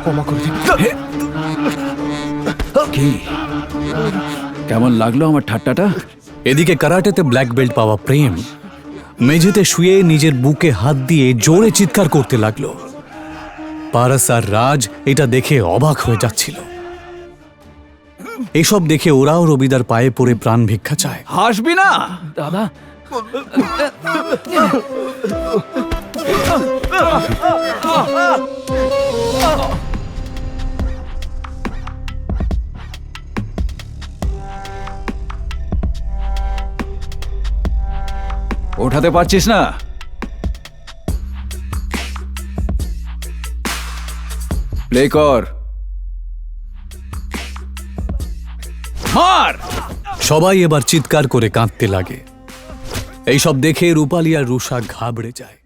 ক্ষমা করে দিন। কি কেমন লাগলো আমার ঠাট্টাটা? এদিকে কারাটেতে ব্ল্যাক বেল্ট পাওয়া প্রেম মেঝেতে শুয়ে নিজের বুকে হাত দিয়ে জোরে চিৎকার করতে লাগলো। পারস আর রাজ এটা দেখে অবাক হয়ে যাচ্ছিল। এসব দেখে ওরাও রবিদার পায়ে পড়ে প্রাণ ভিক্ষা চায়। হাসবি না দাদা। ওঠাতে পারছিস না? প্লে কর, মার। সবাই এবার চিৎকার করে কাঁদতে লাগে। এইসব দেখে রূপালী আর রুষা ঘাবড়ে যায়।